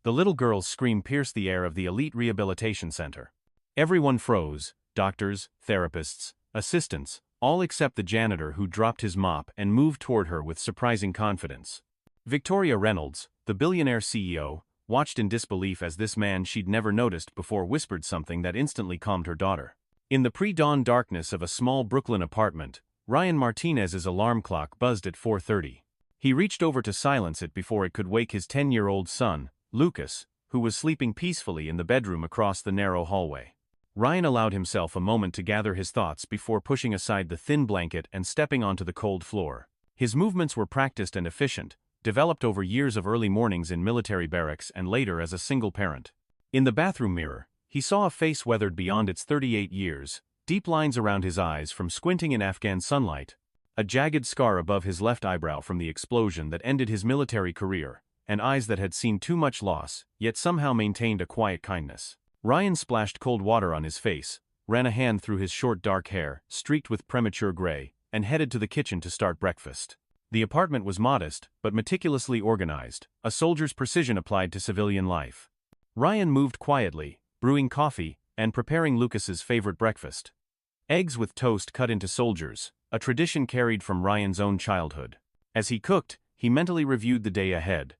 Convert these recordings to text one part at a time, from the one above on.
The little girl's scream pierced the air of the elite rehabilitation center. Everyone froze, doctors, therapists, assistants, all except the janitor who dropped his mop and moved toward her with surprising confidence. Victoria Reynolds, the billionaire CEO, watched in disbelief as this man she'd never noticed before whispered something that instantly calmed her daughter. In the pre-dawn darkness of a small Brooklyn apartment, Ryan Martinez's alarm clock buzzed at 4:30. He reached over to silence it before it could wake his 10-year-old son, Lucas, who was sleeping peacefully in the bedroom across the narrow hallway. Ryan allowed himself a moment to gather his thoughts before pushing aside the thin blanket and stepping onto the cold floor. His movements were practiced and efficient, developed over years of early mornings in military barracks and later as a single parent. In the bathroom mirror, he saw a face weathered beyond its 38 years, deep lines around his eyes from squinting in Afghan sunlight, a jagged scar above his left eyebrow from the explosion that ended his military career, and eyes that had seen too much loss, yet somehow maintained a quiet kindness. Ryan splashed cold water on his face, ran a hand through his short dark hair, streaked with premature gray, and headed to the kitchen to start breakfast. The apartment was modest, but meticulously organized, a soldier's precision applied to civilian life. Ryan moved quietly, brewing coffee, and preparing Lucas's favorite breakfast. Eggs with toast cut into soldiers, a tradition carried from Ryan's own childhood. As he cooked, he mentally reviewed the day ahead.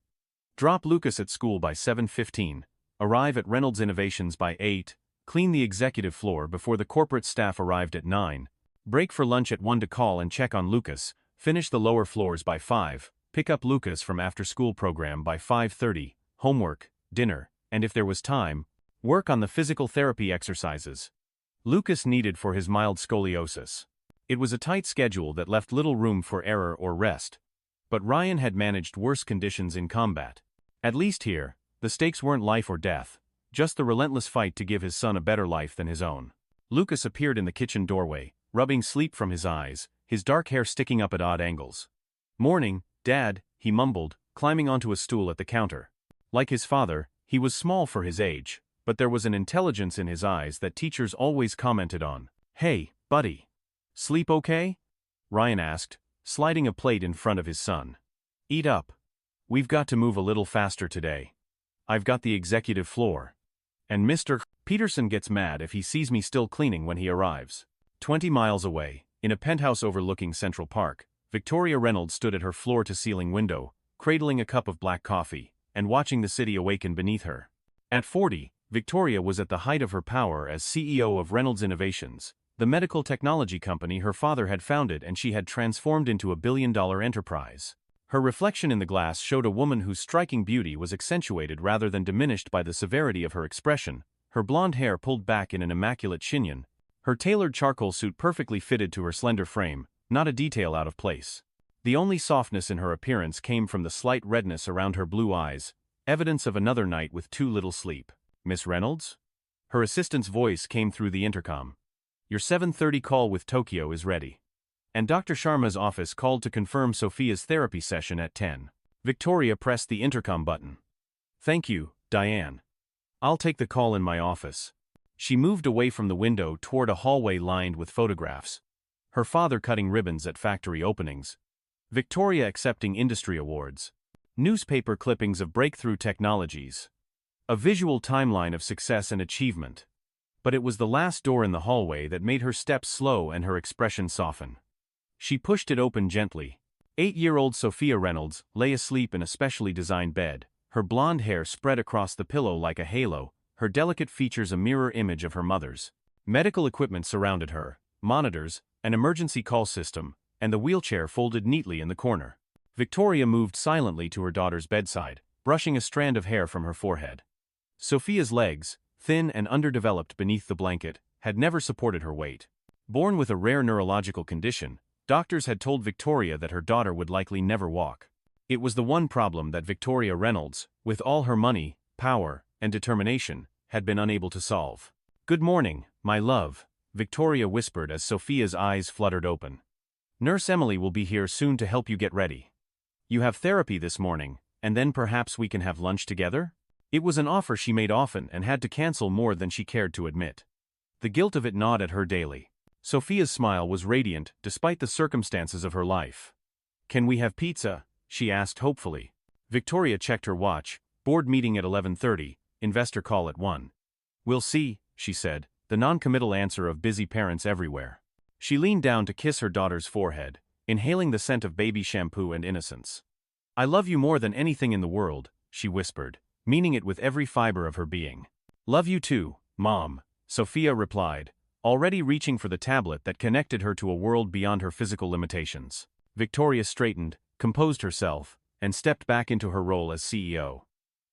Drop Lucas at school by 7:15, arrive at Reynolds Innovations by 8, clean the executive floor before the corporate staff arrived at 9, break for lunch at 1 to call and check on Lucas, finish the lower floors by 5, pick up Lucas from after-school program by 5:30, homework, dinner, and if there was time, work on the physical therapy exercises Lucas needed for his mild scoliosis. It was a tight schedule that left little room for error or rest. But Ryan had managed worse conditions in combat. At least here, the stakes weren't life or death, just the relentless fight to give his son a better life than his own. Lucas appeared in the kitchen doorway, rubbing sleep from his eyes, his dark hair sticking up at odd angles. "Morning, Dad," he mumbled, climbing onto a stool at the counter. Like his father, he was small for his age, but there was an intelligence in his eyes that teachers always commented on. "Hey, buddy. Sleep okay?" Ryan asked, sliding a plate in front of his son. "Eat up. We've got to move a little faster today. I've got the executive floor. And Mr. Peterson gets mad if he sees me still cleaning when he arrives." 20 miles away, in a penthouse overlooking Central Park, Victoria Reynolds stood at her floor-to-ceiling window, cradling a cup of black coffee, and watching the city awaken beneath her. At 40, Victoria was at the height of her power as CEO of Reynolds Innovations, the medical technology company her father had founded and she had transformed into a billion-dollar enterprise. Her reflection in the glass showed a woman whose striking beauty was accentuated rather than diminished by the severity of her expression, her blonde hair pulled back in an immaculate chignon, her tailored charcoal suit perfectly fitted to her slender frame, not a detail out of place. The only softness in her appearance came from the slight redness around her blue eyes, evidence of another night with too little sleep. "Miss Reynolds?" Her assistant's voice came through the intercom. "Your 7:30 call with Tokyo is ready." And Dr. Sharma's office called to confirm Sophia's therapy session at 10. Victoria pressed the intercom button. "Thank you, Diane. I'll take the call in my office." She moved away from the window toward a hallway lined with photographs. Her father cutting ribbons at factory openings. Victoria accepting industry awards. Newspaper clippings of breakthrough technologies. A visual timeline of success and achievement. But it was the last door in the hallway that made her steps slow and her expression soften. She pushed it open gently. 8-year-old Sophia Reynolds lay asleep in a specially designed bed, her blonde hair spread across the pillow like a halo, her delicate features a mirror image of her mother's. Medical equipment surrounded her, monitors, an emergency call system, and the wheelchair folded neatly in the corner. Victoria moved silently to her daughter's bedside, brushing a strand of hair from her forehead. Sophia's legs, thin and underdeveloped beneath the blanket, had never supported her weight. Born with a rare neurological condition, doctors had told Victoria that her daughter would likely never walk. It was the one problem that Victoria Reynolds, with all her money, power, and determination, had been unable to solve. "Good morning, my love," Victoria whispered as Sophia's eyes fluttered open. "Nurse Emily will be here soon to help you get ready. You have therapy this morning, and then perhaps we can have lunch together?" It was an offer she made often and had to cancel more than she cared to admit. The guilt of it gnawed at her daily. Sophia's smile was radiant despite the circumstances of her life. "Can we have pizza?" she asked hopefully. Victoria checked her watch, Board meeting at 11:30, investor call at 1. We'll see, she said, the non-committal answer of busy parents everywhere. She leaned down to kiss her daughter's forehead, inhaling the scent of baby shampoo and innocence. I love you more than anything in the world, she whispered, meaning it with every fiber of her being. Love you too, Mom, Sophia replied, already reaching for the tablet that connected her to a world beyond her physical limitations. Victoria straightened, composed herself, and stepped back into her role as CEO.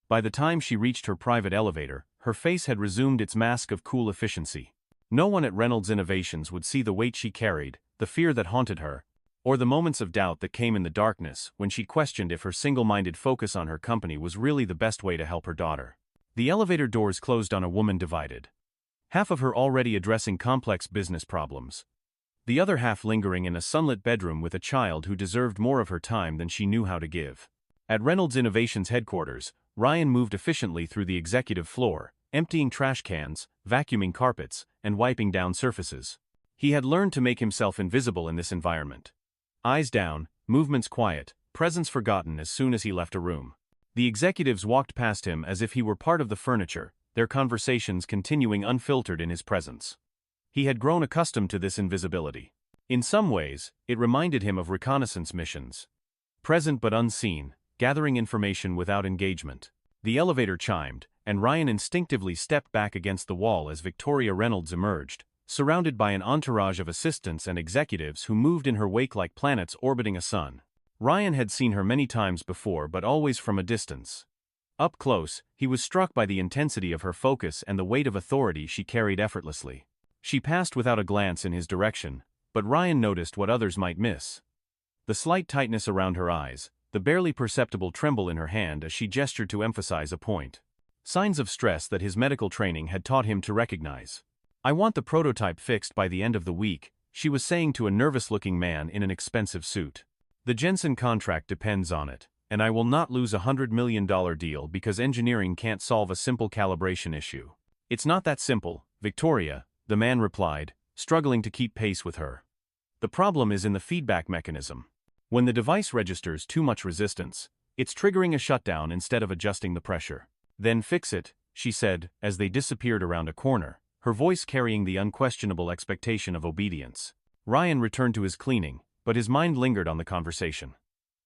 By the time she reached her private elevator, her face had resumed its mask of cool efficiency. No one at Reynolds Innovations would see the weight she carried, the fear that haunted her, or the moments of doubt that came in the darkness when she questioned if her single-minded focus on her company was really the best way to help her daughter. The elevator doors closed on a woman divided. Half of her already addressing complex business problems. The other half lingering in a sunlit bedroom with a child who deserved more of her time than she knew how to give. At Reynolds Innovations headquarters, Ryan moved efficiently through the executive floor, emptying trash cans, vacuuming carpets, and wiping down surfaces. He had learned to make himself invisible in this environment. Eyes down, movements quiet, presence forgotten as soon as he left a room. The executives walked past him as if he were part of the furniture, their conversations continuing unfiltered in his presence. He had grown accustomed to this invisibility. In some ways, it reminded him of reconnaissance missions. Present but unseen, gathering information without engagement. The elevator chimed, and Ryan instinctively stepped back against the wall as Victoria Reynolds emerged, surrounded by an entourage of assistants and executives who moved in her wake like planets orbiting a sun. Ryan had seen her many times before, but always from a distance. Up close, he was struck by the intensity of her focus and the weight of authority she carried effortlessly. She passed without a glance in his direction, but Ryan noticed what others might miss. The slight tightness around her eyes, the barely perceptible tremble in her hand as she gestured to emphasize a point. Signs of stress that his medical training had taught him to recognize. I want the prototype fixed by the end of the week, she was saying to a nervous-looking man in an expensive suit. The Jensen contract depends on it, and I will not lose $100 million deal because engineering can't solve a simple calibration issue. It's not that simple, Victoria, the man replied, struggling to keep pace with her. The problem is in the feedback mechanism. When the device registers too much resistance, it's triggering a shutdown instead of adjusting the pressure. Then fix it, she said, as they disappeared around a corner, her voice carrying the unquestionable expectation of obedience. Ryan returned to his cleaning, but his mind lingered on the conversation.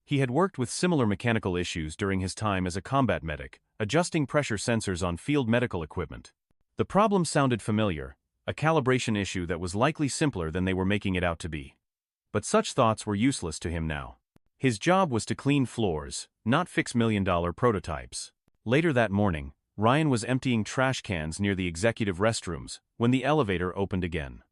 He had worked with similar mechanical issues during his time as a combat medic, adjusting pressure sensors on field medical equipment. The problem sounded familiar, a calibration issue that was likely simpler than they were making it out to be. But such thoughts were useless to him now. His job was to clean floors, not fix million-dollar prototypes. Later that morning, Ryan was emptying trash cans near the executive restrooms when the elevator opened again.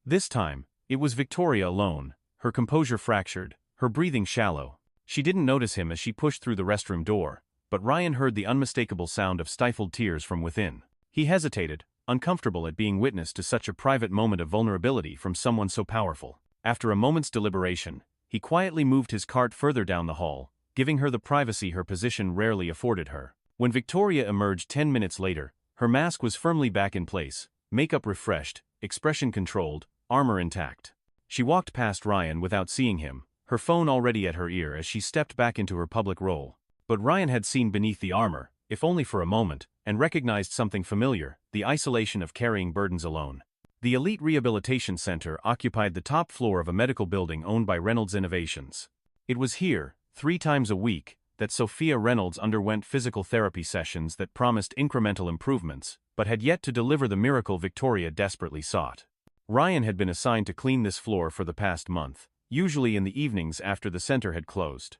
This time, it was Victoria alone, her composure fractured, her breathing shallow. She didn't notice him as she pushed through the restroom door, but Ryan heard the unmistakable sound of stifled tears from within. He hesitated, uncomfortable at being witness to such a private moment of vulnerability from someone so powerful. After a moment's deliberation, he quietly moved his cart further down the hall, giving her the privacy her position rarely afforded her. When Victoria emerged 10 minutes later, her mask was firmly back in place, makeup refreshed, expression controlled, armor intact. She walked past Ryan without seeing him, her phone already at her ear as she stepped back into her public role. But Ryan had seen beneath the armor, if only for a moment, and recognized something familiar, the isolation of carrying burdens alone. The Elite Rehabilitation Center occupied the top floor of a medical building owned by Reynolds Innovations. It was here, 3 times a week, that Sophia Reynolds underwent physical therapy sessions that promised incremental improvements, but had yet to deliver the miracle Victoria desperately sought. Ryan had been assigned to clean this floor for the past month, usually in the evenings after the center had closed.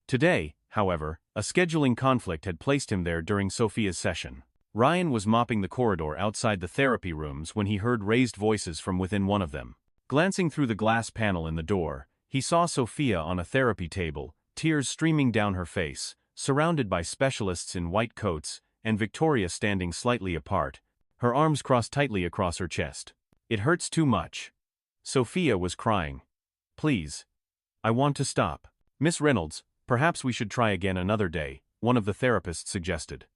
Today, however, a scheduling conflict had placed him there during Sophia's session. Ryan was mopping the corridor outside the therapy rooms when he heard raised voices from within one of them. Glancing through the glass panel in the door, he saw Sophia on a therapy table, tears streaming down her face, surrounded by specialists in white coats, and Victoria standing slightly apart, her arms crossed tightly across her chest. It hurts too much. Sophia was crying. Please. I want to stop. Miss Reynolds, perhaps we should try again another day, one of the therapists suggested.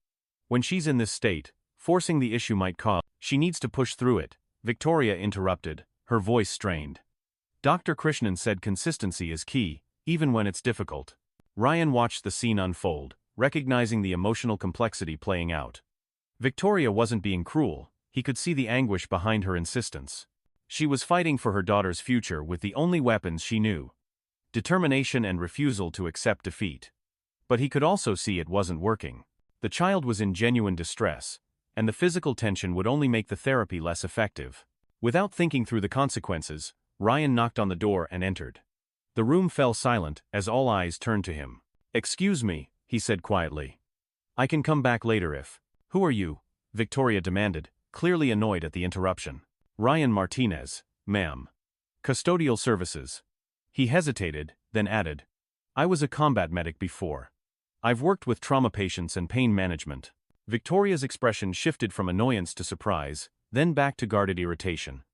When she's in this state, forcing the issue might cause. She needs to push through it, Victoria interrupted, her voice strained. Dr. Krishnan said consistency is key, even when it's difficult. Ryan watched the scene unfold, recognizing the emotional complexity playing out. Victoria wasn't being cruel, he could see the anguish behind her insistence. She was fighting for her daughter's future with the only weapons she knew: determination and refusal to accept defeat. But he could also see it wasn't working. The child was in genuine distress, and the physical tension would only make the therapy less effective. Without thinking through the consequences, Ryan knocked on the door and entered. The room fell silent as all eyes turned to him. "Excuse me," he said quietly. "I can come back later if—" "Who are you?" Victoria demanded, clearly annoyed at the interruption. "Ryan Martinez, ma'am. Custodial services." He hesitated, then added, "I was a combat medic before. I've worked with trauma patients and pain management." Victoria's expression shifted from annoyance to surprise, then back to guarded irritation.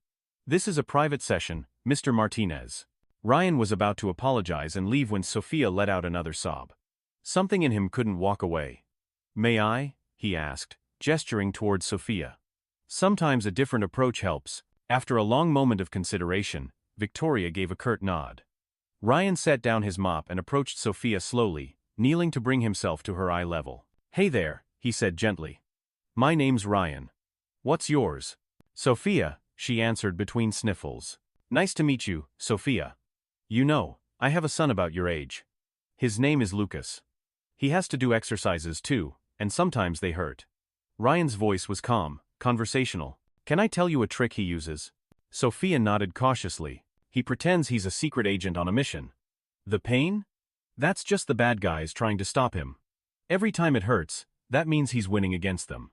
"This is a private session, Mr. Martinez." Ryan was about to apologize and leave when Sophia let out another sob. Something in him couldn't walk away. "May I?" he asked, gesturing towards Sophia. Sometimes a different approach helps. After a long moment of consideration, Victoria gave a curt nod. Ryan set down his mop and approached Sophia slowly, kneeling to bring himself to her eye level. "Hey there," he said gently. "My name's Ryan. What's yours?" "Sophia," she answered between sniffles. "Nice to meet you, Sophia. You know, I have a son about your age. His name is Lucas. He has to do exercises too, and sometimes they hurt." Ryan's voice was calm, conversational. "Can I tell you a trick he uses?" Sophia nodded cautiously. "He pretends he's a secret agent on a mission." "The pain? That's just the bad guys trying to stop him. Every time it hurts, that means he's winning against them."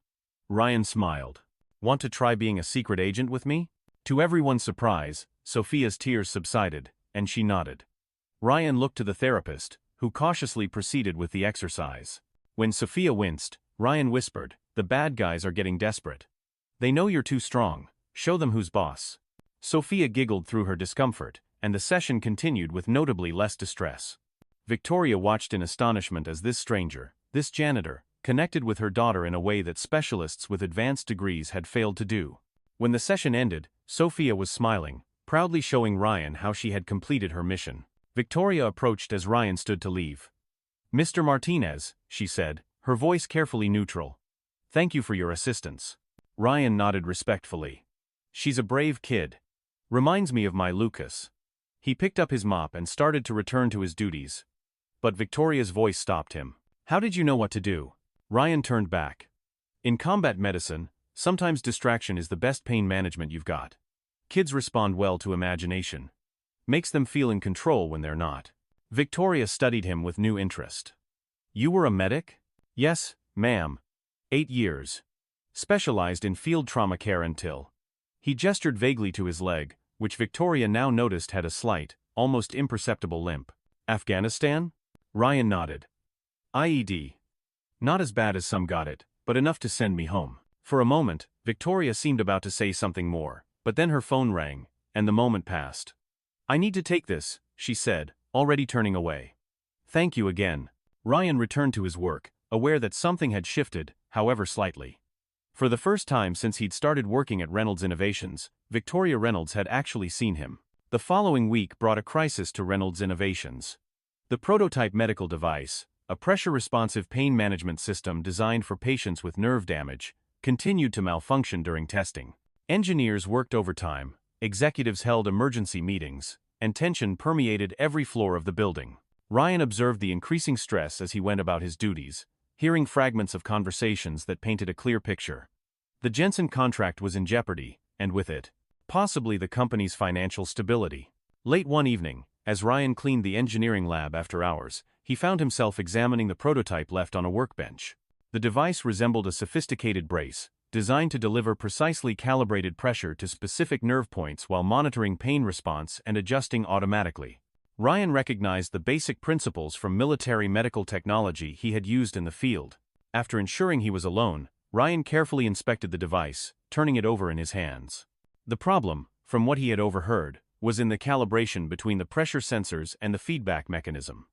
Ryan smiled. "Want to try being a secret agent with me?" To everyone's surprise, Sophia's tears subsided, and she nodded. Ryan looked to the therapist, who cautiously proceeded with the exercise. When Sophia winced, Ryan whispered, "The bad guys are getting desperate. They know you're too strong. Show them who's boss." Sophia giggled through her discomfort, and the session continued with notably less distress. Victoria watched in astonishment as this stranger, this janitor, connected with her daughter in a way that specialists with advanced degrees had failed to do. When the session ended, Sophia was smiling, proudly showing Ryan how she had completed her mission. Victoria approached as Ryan stood to leave. "Mr. Martinez," she said, her voice carefully neutral. "Thank you for your assistance." Ryan nodded respectfully. "She's a brave kid. Reminds me of my Lucas." He picked up his mop and started to return to his duties. But Victoria's voice stopped him. "How did you know what to do?" Ryan turned back. "In combat medicine, sometimes distraction is the best pain management you've got. Kids respond well to imagination. Makes them feel in control when they're not." Victoria studied him with new interest. "You were a medic?" "Yes, ma'am. 8 years. Specialized in field trauma care until—" He gestured vaguely to his leg, which Victoria now noticed had a slight, almost imperceptible limp. "Afghanistan?" Ryan nodded. "IED. Not as bad as some got it, but enough to send me home." For a moment, Victoria seemed about to say something more, but then her phone rang, and the moment passed. "I need to take this," she said, already turning away. "Thank you again." Ryan returned to his work, aware that something had shifted, however slightly. For the first time since he'd started working at Reynolds Innovations, Victoria Reynolds had actually seen him. The following week brought a crisis to Reynolds Innovations. The prototype medical device, a pressure-responsive pain management system designed for patients with nerve damage, continued to malfunction during testing. Engineers worked overtime, executives held emergency meetings, and tension permeated every floor of the building. Ryan observed the increasing stress as he went about his duties, hearing fragments of conversations that painted a clear picture. The Jensen contract was in jeopardy, and with it, possibly the company's financial stability. Late one evening, as Ryan cleaned the engineering lab after hours, he found himself examining the prototype left on a workbench. The device resembled a sophisticated brace, designed to deliver precisely calibrated pressure to specific nerve points while monitoring pain response and adjusting automatically. Ryan recognized the basic principles from military medical technology he had used in the field. After ensuring he was alone, Ryan carefully inspected the device, turning it over in his hands. The problem, from what he had overheard, was in the calibration between the pressure sensors and the feedback mechanism.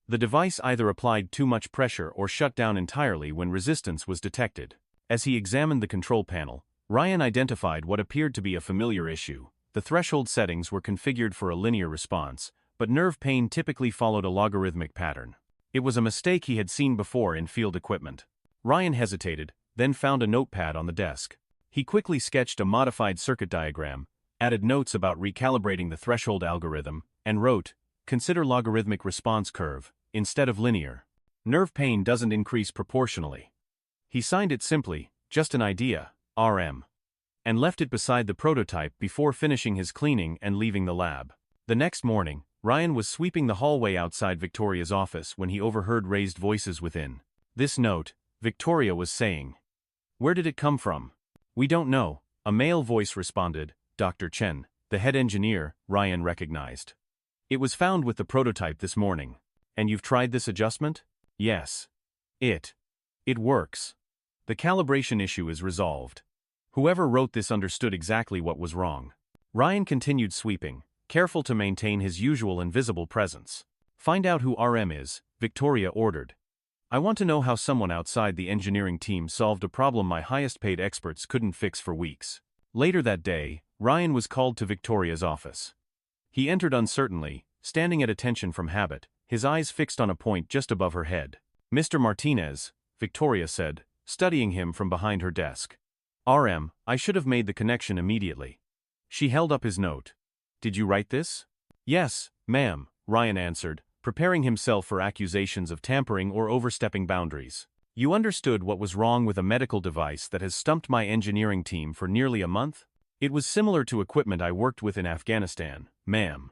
The device either applied too much pressure or shut down entirely when resistance was detected. As he examined the control panel, Ryan identified what appeared to be a familiar issue. The threshold settings were configured for a linear response, but nerve pain typically followed a logarithmic pattern. It was a mistake he had seen before in field equipment. Ryan hesitated, then found a notepad on the desk. He quickly sketched a modified circuit diagram, added notes about recalibrating the threshold algorithm, and wrote, "Consider logarithmic response curve, instead of linear. Nerve pain doesn't increase proportionally." He signed it simply, "Just an idea, RM," and left it beside the prototype before finishing his cleaning and leaving the lab. The next morning, Ryan was sweeping the hallway outside Victoria's office when he overheard raised voices within. "This note," Victoria was saying. "Where did it come from?" "We don't know," a male voice responded. Dr. Chen, the head engineer, Ryan recognized. "It was found with the prototype this morning. And you've tried this adjustment?" "Yes. It works. The calibration issue is resolved. Whoever wrote this understood exactly what was wrong." Ryan continued sweeping, careful to maintain his usual invisible presence. "Find out who RM is," Victoria ordered. "I want to know how someone outside the engineering team solved a problem my highest-paid experts couldn't fix for weeks." Later that day, Ryan was called to Victoria's office. He entered uncertainly, standing at attention from habit, his eyes fixed on a point just above her head. "Mr. Martinez," Victoria said, studying him from behind her desk. "RM, I should have made the connection immediately." She held up his note. "Did you write this?" "Yes, ma'am," Ryan answered, preparing himself for accusations of tampering or overstepping boundaries. "You understood what was wrong with a medical device that has stumped my engineering team for nearly a month? It was similar to equipment I worked with in Afghanistan, ma'am.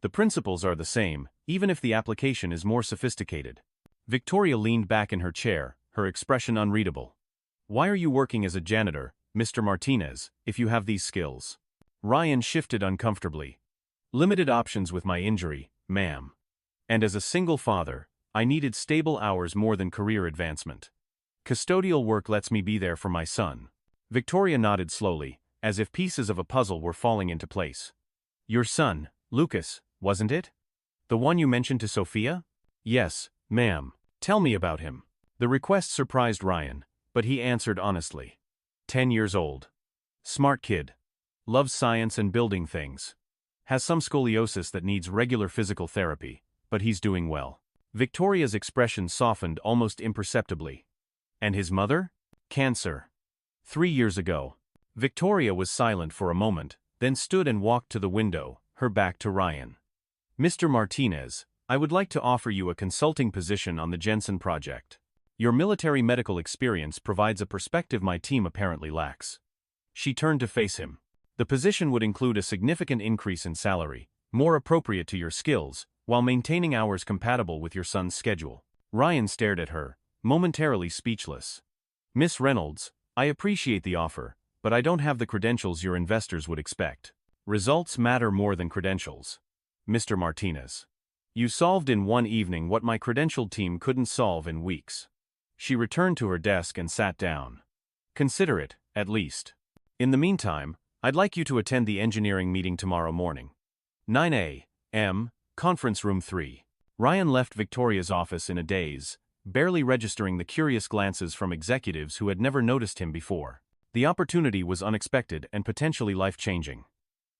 The principles are the same, even if the application is more sophisticated." Victoria leaned back in her chair, her expression unreadable. "Why are you working as a janitor, Mr. Martinez, if you have these skills?" Ryan shifted uncomfortably. "Limited options with my injury, ma'am. And as a single father, I needed stable hours more than career advancement. Custodial work lets me be there for my son." Victoria nodded slowly, as if pieces of a puzzle were falling into place. "Your son, Lucas, wasn't it? The one you mentioned to Sophia?" "Yes, ma'am. Tell me about him." The request surprised Ryan, but he answered honestly. 10 years old. Smart kid. Loves science and building things. Has some scoliosis that needs regular physical therapy, but he's doing well." Victoria's expression softened almost imperceptibly. "And his mother?" "Cancer. 3 years ago." Victoria was silent for a moment, then stood and walked to the window, her back to Ryan. "Mr. Martinez, I would like to offer you a consulting position on the Jensen project. Your military medical experience provides a perspective my team apparently lacks." She turned to face him. "The position would include a significant increase in salary, more appropriate to your skills, while maintaining hours compatible with your son's schedule." Ryan stared at her, momentarily speechless. "Miss Reynolds, I appreciate the offer, but I don't have the credentials your investors would expect. Results matter more than credentials. Mr. Martinez. You solved in one evening what my credentialed team couldn't solve in weeks." She returned to her desk and sat down. "Consider it, at least. In the meantime, I'd like you to attend the engineering meeting tomorrow morning. 9 a.m., Conference Room 3. Ryan left Victoria's office in a daze, barely registering the curious glances from executives who had never noticed him before. The opportunity was unexpected and potentially life-changing.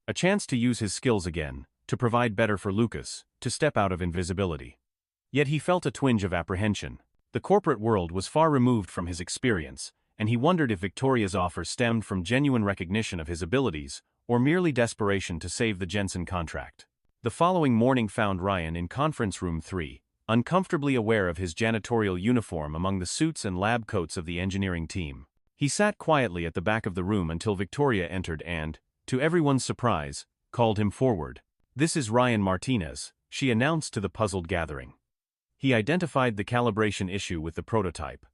A chance to use his skills again, to provide better for Lucas, to step out of invisibility. Yet he felt a twinge of apprehension. The corporate world was far removed from his experience, and he wondered if Victoria's offer stemmed from genuine recognition of his abilities, or merely desperation to save the Jensen contract. The following morning found Ryan in Conference Room 3, uncomfortably aware of his janitorial uniform among the suits and lab coats of the engineering team. He sat quietly at the back of the room until Victoria entered and, to everyone's surprise, called him forward. "This is Ryan Martinez," she announced to the puzzled gathering. He identified the calibration issue with the prototype.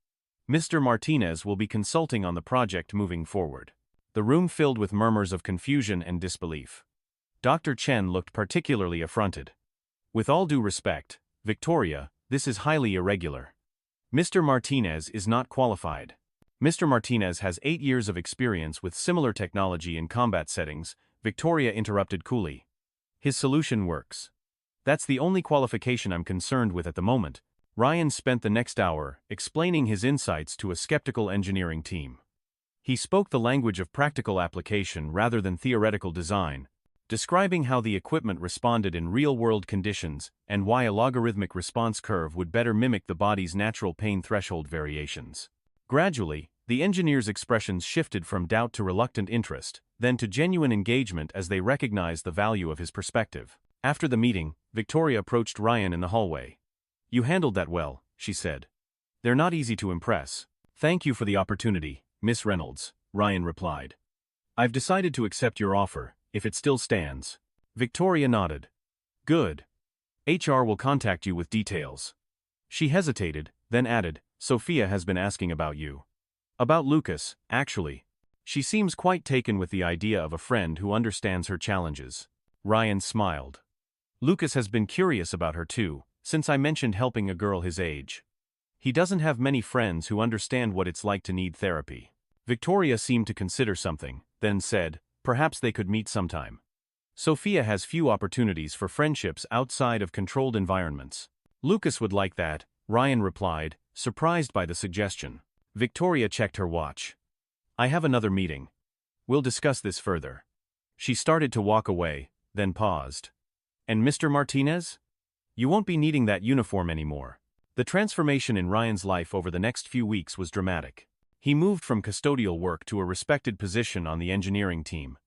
"Mr. Martinez will be consulting on the project moving forward." The room filled with murmurs of confusion and disbelief. Dr. Chen looked particularly affronted. "With all due respect, Victoria, this is highly irregular. Mr. Martinez is not qualified. Mr. Martinez has 8 years of experience with similar technology in combat settings," Victoria interrupted coolly. "His solution works. That's the only qualification I'm concerned with at the moment." Ryan spent the next hour explaining his insights to a skeptical engineering team. He spoke the language of practical application rather than theoretical design, describing how the equipment responded in real-world conditions and why a logarithmic response curve would better mimic the body's natural pain threshold variations. Gradually, the engineers' expressions shifted from doubt to reluctant interest, then to genuine engagement as they recognized the value of his perspective. After the meeting, Victoria approached Ryan in the hallway. "You handled that well," she said. "They're not easy to impress." "Thank you for the opportunity, Miss Reynolds," Ryan replied. "I've decided to accept your offer, if it still stands." Victoria nodded. "Good. HR will contact you with details." She hesitated, then added, "Sophia has been asking about you." "About Lucas, actually. She seems quite taken with the idea of a friend who understands her challenges." Ryan smiled. "Lucas has been curious about her too, since I mentioned helping a girl his age. He doesn't have many friends who understand what it's like to need therapy." Victoria seemed to consider something, then said, "Perhaps they could meet sometime." "Sophia has few opportunities for friendships outside of controlled environments." "Lucas would like that," Ryan replied, surprised by the suggestion. Victoria checked her watch. "I have another meeting. We'll discuss this further." She started to walk away, then paused. "And Mr. Martinez? You won't be needing that uniform anymore." The transformation in Ryan's life over the next few weeks was dramatic. He moved from custodial work to a respected position on the engineering team,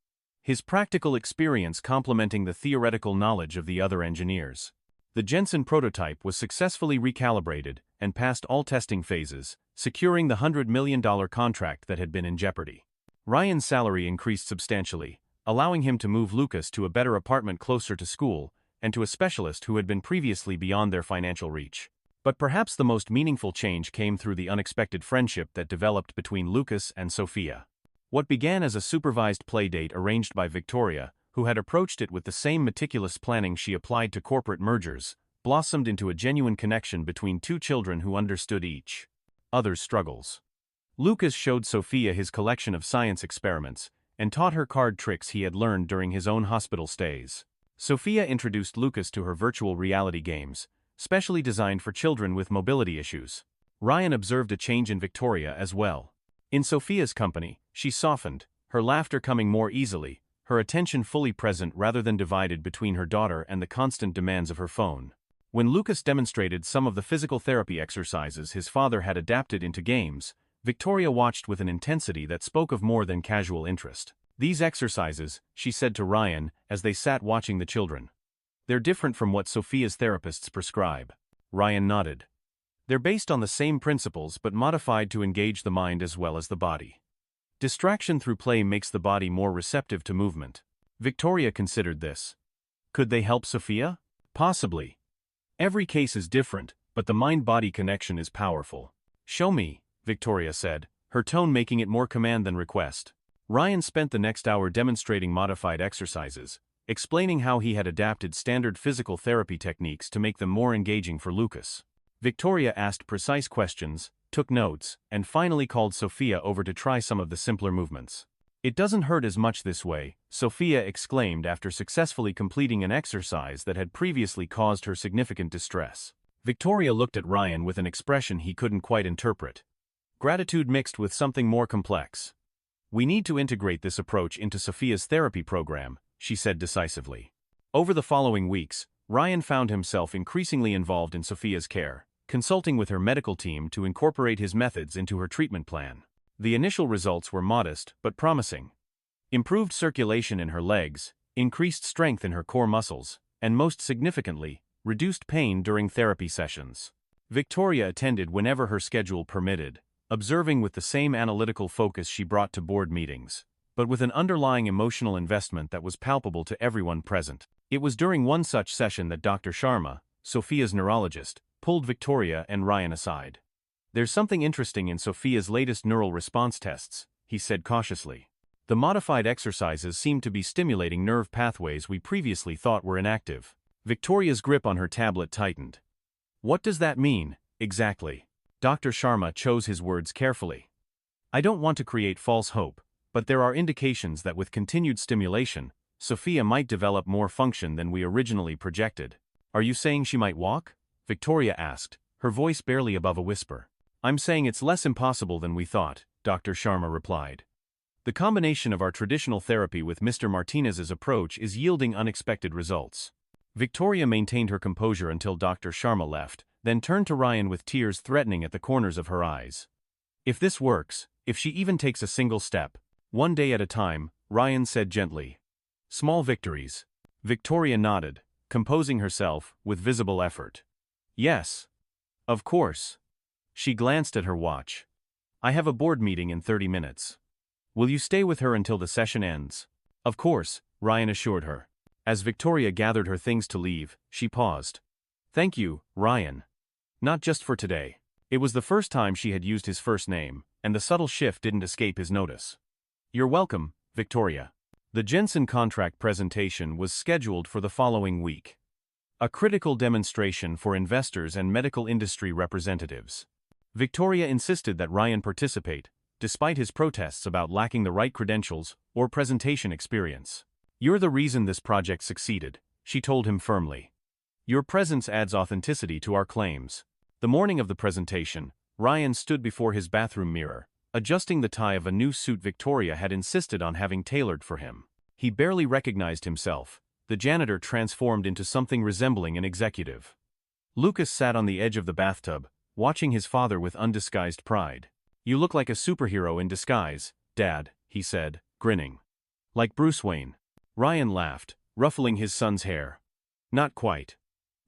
his practical experience complementing the theoretical knowledge of the other engineers. The Jensen prototype was successfully recalibrated and passed all testing phases, securing the $100 million contract that had been in jeopardy. Ryan's salary increased substantially, allowing him to move Lucas to a better apartment closer to school and to a specialist who had been previously beyond their financial reach. But perhaps the most meaningful change came through the unexpected friendship that developed between Lucas and Sophia. What began as a supervised playdate arranged by Victoria, who had approached it with the same meticulous planning she applied to corporate mergers, blossomed into a genuine connection between two children who understood each other's struggles. Lucas showed Sophia his collection of science experiments and taught her card tricks he had learned during his own hospital stays. Sophia introduced Lucas to her virtual reality games, specially designed for children with mobility issues. Ryan observed a change in Victoria as well. In Sophia's company, she softened, her laughter coming more easily, her attention fully present rather than divided between her daughter and the constant demands of her phone. When Lucas demonstrated some of the physical therapy exercises his father had adapted into games, Victoria watched with an intensity that spoke of more than casual interest. "These exercises," she said to Ryan as they sat watching the children, "they're different from what Sophia's therapists prescribe." Ryan nodded. "They're based on the same principles but modified to engage the mind as well as the body. Distraction through play makes the body more receptive to movement." Victoria considered this. Could they help Sophia? Possibly. Every case is different, but the mind-body connection is powerful. "Show me," Victoria said, her tone making it more command than request. Ryan spent the next hour demonstrating modified exercises, explaining how he had adapted standard physical therapy techniques to make them more engaging for Lucas. Victoria asked precise questions, took notes, and finally called Sophia over to try some of the simpler movements. "It doesn't hurt as much this way," Sophia exclaimed after successfully completing an exercise that had previously caused her significant distress. Victoria looked at Ryan with an expression he couldn't quite interpret. Gratitude mixed with something more complex. "We need to integrate this approach into Sophia's therapy program," she said decisively. Over the following weeks, Ryan found himself increasingly involved in Sophia's care, consulting with her medical team to incorporate his methods into her treatment plan. The initial results were modest but promising. Improved circulation in her legs, increased strength in her core muscles, and most significantly, reduced pain during therapy sessions. Victoria attended whenever her schedule permitted, observing with the same analytical focus she brought to board meetings, but with an underlying emotional investment that was palpable to everyone present. It was during one such session that Dr. Sharma, Sophia's neurologist, pulled Victoria and Ryan aside. "There's something interesting in Sophia's latest neural response tests," he said cautiously. "The modified exercises seem to be stimulating nerve pathways we previously thought were inactive." Victoria's grip on her tablet tightened. "What does that mean, exactly?" Dr. Sharma chose his words carefully. "I don't want to create false hope, but there are indications that with continued stimulation, Sophia might develop more function than we originally projected." "Are you saying she might walk?" Victoria asked, her voice barely above a whisper. "I'm saying it's less impossible than we thought," Dr. Sharma replied. The combination of our traditional therapy with Mr. Martinez's approach is yielding unexpected results. Victoria maintained her composure until Dr. Sharma left, then turned to Ryan with tears threatening at the corners of her eyes. If this works, if she even takes a single step, one day at a time, Ryan said gently. Small victories. Victoria nodded, composing herself with visible effort. Yes. Of course. She glanced at her watch. I have a board meeting in 30 minutes. Will you stay with her until the session ends? Of course, Ryan assured her. As Victoria gathered her things to leave, she paused. Thank you, Ryan. Not just for today. It was the first time she had used his first name, and the subtle shift didn't escape his notice. You're welcome, Victoria. The Jensen contract presentation was scheduled for the following week. A critical demonstration for investors and medical industry representatives. Victoria insisted that Ryan participate, despite his protests about lacking the right credentials or presentation experience. You're the reason this project succeeded, she told him firmly. Your presence adds authenticity to our claims. The morning of the presentation, Ryan stood before his bathroom mirror, adjusting the tie of a new suit Victoria had insisted on having tailored for him. He barely recognized himself. The janitor transformed into something resembling an executive. Lucas sat on the edge of the bathtub, watching his father with undisguised pride. You look like a superhero in disguise, Dad, he said, grinning. Like Bruce Wayne. Ryan laughed, ruffling his son's hair. Not quite.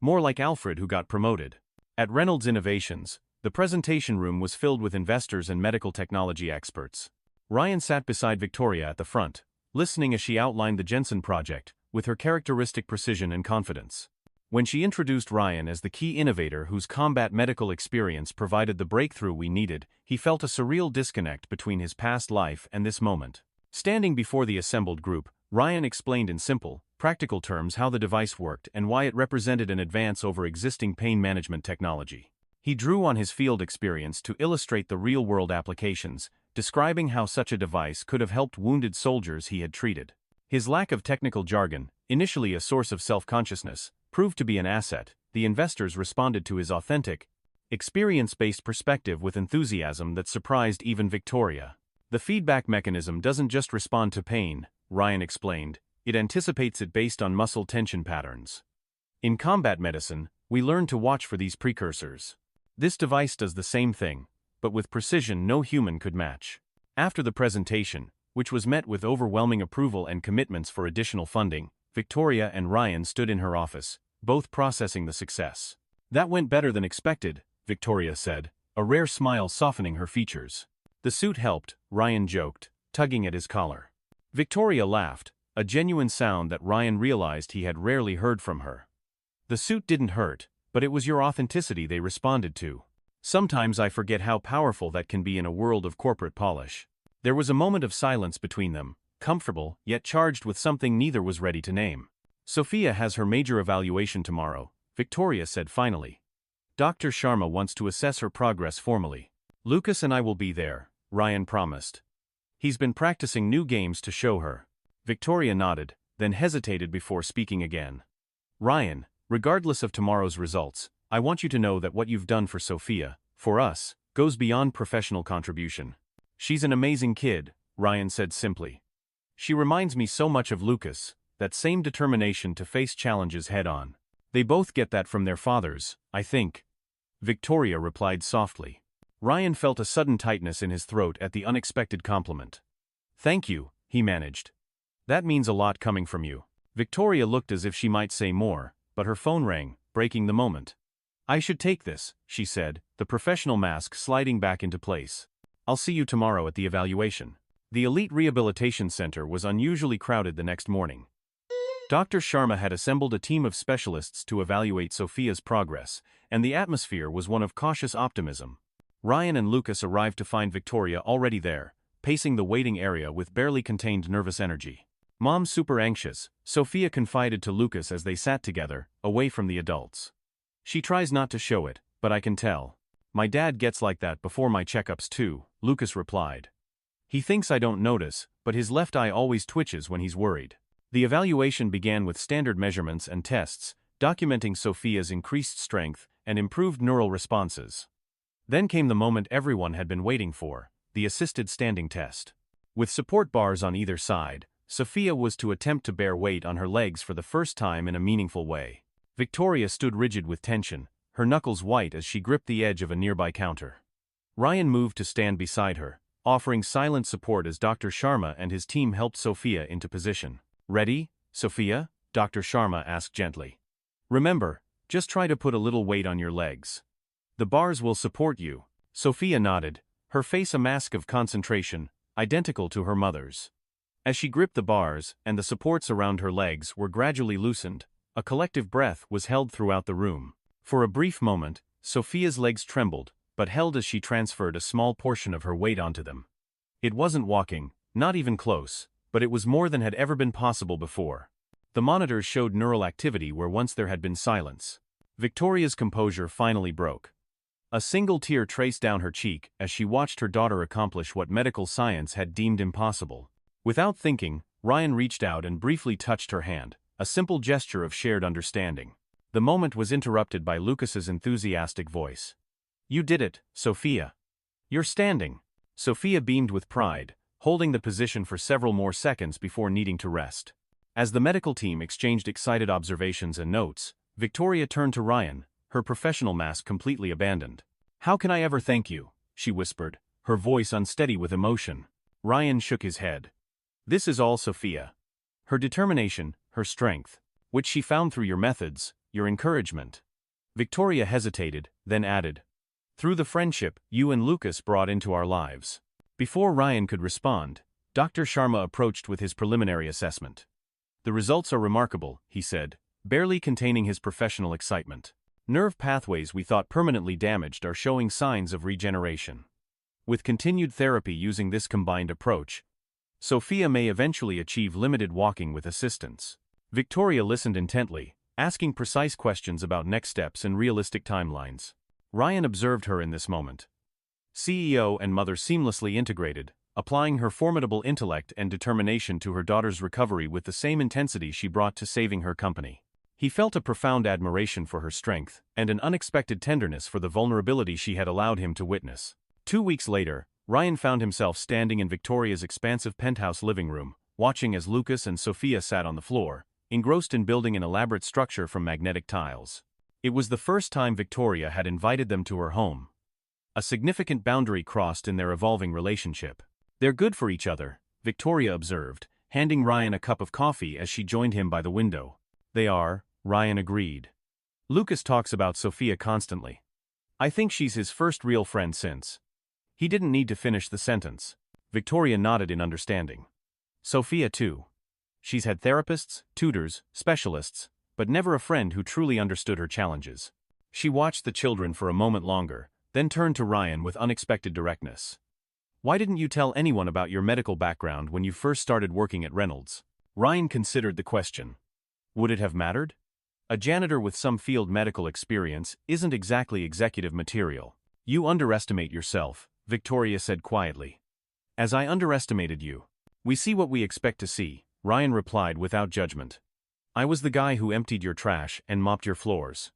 More like Alfred who got promoted. At Reynolds Innovations, the presentation room was filled with investors and medical technology experts. Ryan sat beside Victoria at the front, listening as she outlined the Jensen project, with her characteristic precision and confidence. When she introduced Ryan as the key innovator whose combat medical experience provided the breakthrough we needed, he felt a surreal disconnect between his past life and this moment. Standing before the assembled group, Ryan explained in simple, practical terms how the device worked and why it represented an advance over existing pain management technology. He drew on his field experience to illustrate the real-world applications, describing how such a device could have helped wounded soldiers he had treated. His lack of technical jargon, initially a source of self-consciousness, proved to be an asset. The investors responded to his authentic, experience-based perspective with enthusiasm that surprised even Victoria. The feedback mechanism doesn't just respond to pain, Ryan explained, it anticipates it based on muscle tension patterns. In combat medicine, we learn to watch for these precursors. This device does the same thing, but with precision no human could match. After the presentation, which was met with overwhelming approval and commitments for additional funding, Victoria and Ryan stood in her office, both processing the success. That went better than expected, Victoria said, a rare smile softening her features. The suit helped, Ryan joked, tugging at his collar. Victoria laughed, a genuine sound that Ryan realized he had rarely heard from her. The suit didn't hurt, but it was your authenticity they responded to. Sometimes I forget how powerful that can be in a world of corporate polish. There was a moment of silence between them, comfortable, yet charged with something neither was ready to name. Sophia has her major evaluation tomorrow, Victoria said finally. Dr. Sharma wants to assess her progress formally. Lucas and I will be there, Ryan promised. He's been practicing new games to show her. Victoria nodded, then hesitated before speaking again. Ryan, regardless of tomorrow's results, I want you to know that what you've done for Sophia, for us, goes beyond professional contribution. She's an amazing kid, Ryan said simply. She reminds me so much of Lucas, that same determination to face challenges head-on. They both get that from their fathers, I think. Victoria replied softly. Ryan felt a sudden tightness in his throat at the unexpected compliment. Thank you, he managed. That means a lot coming from you. Victoria looked as if she might say more, but her phone rang, breaking the moment. I should take this, she said, the professional mask sliding back into place. I'll see you tomorrow at the evaluation. The Elite Rehabilitation Center was unusually crowded the next morning. Dr. Sharma had assembled a team of specialists to evaluate Sophia's progress, and the atmosphere was one of cautious optimism. Ryan and Lucas arrived to find Victoria already there, pacing the waiting area with barely contained nervous energy. Mom's super anxious, Sophia confided to Lucas as they sat together, away from the adults. She tries not to show it, but I can tell. My dad gets like that before my checkups too, Lucas replied. He thinks I don't notice, but his left eye always twitches when he's worried. The evaluation began with standard measurements and tests, documenting Sophia's increased strength and improved neural responses. Then came the moment everyone had been waiting for, the assisted standing test. With support bars on either side, Sophia was to attempt to bear weight on her legs for the first time in a meaningful way. Victoria stood rigid with tension, her knuckles white as she gripped the edge of a nearby counter. Ryan moved to stand beside her, offering silent support as Dr. Sharma and his team helped Sophia into position. "Ready, Sophia?" Dr. Sharma asked gently. "Remember, just try to put a little weight on your legs. The bars will support you." Sophia nodded, her face a mask of concentration, identical to her mother's. As she gripped the bars and the supports around her legs were gradually loosened, a collective breath was held throughout the room. For a brief moment, Sophia's legs trembled, but held as she transferred a small portion of her weight onto them. It wasn't walking, not even close, but it was more than had ever been possible before. The monitors showed neural activity where once there had been silence. Victoria's composure finally broke. A single tear traced down her cheek as she watched her daughter accomplish what medical science had deemed impossible. Without thinking, Ryan reached out and briefly touched her hand, a simple gesture of shared understanding. The moment was interrupted by Lucas's enthusiastic voice. "You did it, Sophia. You're standing." Sophia beamed with pride, holding the position for several more seconds before needing to rest. As the medical team exchanged excited observations and notes, Victoria turned to Ryan, her professional mask completely abandoned. "How can I ever thank you?" she whispered, her voice unsteady with emotion. Ryan shook his head. "This is all Sophia. Her determination, her strength, which she found through your methods, your encouragement." Victoria hesitated, then added, "Through the friendship you and Lucas brought into our lives." Before Ryan could respond, Dr. Sharma approached with his preliminary assessment. "The results are remarkable," he said, barely containing his professional excitement. "Nerve pathways we thought permanently damaged are showing signs of regeneration. With continued therapy using this combined approach, Sophia may eventually achieve limited walking with assistance." Victoria listened intently, asking precise questions about next steps and realistic timelines. Ryan observed her in this moment. CEO and mother seamlessly integrated, applying her formidable intellect and determination to her daughter's recovery with the same intensity she brought to saving her company. He felt a profound admiration for her strength and an unexpected tenderness for the vulnerability she had allowed him to witness. 2 weeks later, Ryan found himself standing in Victoria's expansive penthouse living room, watching as Lucas and Sophia sat on the floor, engrossed in building an elaborate structure from magnetic tiles. It was the first time Victoria had invited them to her home. A significant boundary crossed in their evolving relationship. "They're good for each other," Victoria observed, handing Ryan a cup of coffee as she joined him by the window. "They are," Ryan agreed. "Lucas talks about Sophia constantly. I think she's his first real friend since." He didn't need to finish the sentence. Victoria nodded in understanding. "Sophia too. She's had therapists, tutors, specialists, but never a friend who truly understood her challenges." She watched the children for a moment longer, then turned to Ryan with unexpected directness. "Why didn't you tell anyone about your medical background when you first started working at Reynolds?" Ryan considered the question. Would it have mattered? A janitor with some field medical experience isn't exactly executive material. "You underestimate yourself," Victoria said quietly. "As I underestimated you. We see what we expect to see," Ryan replied without judgment. "I was the guy who emptied your trash and mopped your floors.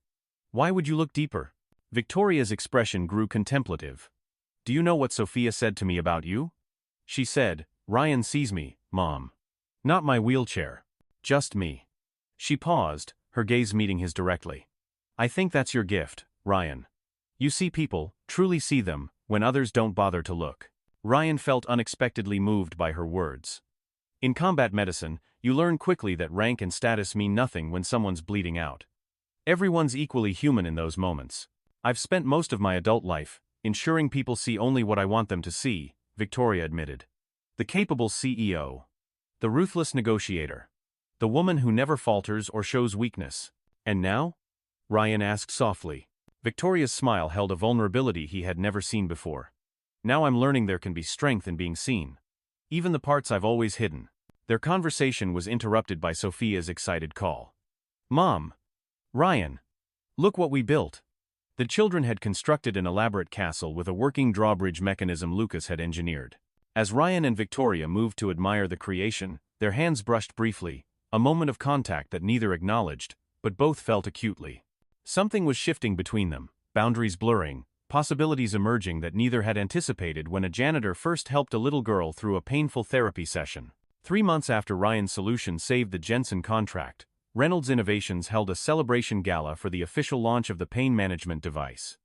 Why would you look deeper?" Victoria's expression grew contemplative. "Do you know what Sophia said to me about you? She said, 'Ryan sees me, Mom. Not my wheelchair. Just me.'" She paused, her gaze meeting his directly. "I think that's your gift, Ryan. You see people, truly see them, when others don't bother to look." Ryan felt unexpectedly moved by her words. In combat medicine, you learn quickly that rank and status mean nothing when someone's bleeding out. Everyone's equally human in those moments. "I've spent most of my adult life ensuring people see only what I want them to see," Victoria admitted. The capable CEO. The ruthless negotiator. The woman who never falters or shows weakness. "And now?" Ryan asked softly. Victoria's smile held a vulnerability he had never seen before. "Now I'm learning there can be strength in being seen. Even the parts I've always hidden." Their conversation was interrupted by Sophia's excited call. "Mom! Ryan! Look what we built." The children had constructed an elaborate castle with a working drawbridge mechanism Lucas had engineered. As Ryan and Victoria moved to admire the creation, their hands brushed briefly, a moment of contact that neither acknowledged, but both felt acutely. Something was shifting between them, boundaries blurring, possibilities emerging that neither had anticipated when a janitor first helped a little girl through a painful therapy session. 3 months after Ryan's solution saved the Jensen contract, Reynolds Innovations held a celebration gala for the official launch of the pain management device.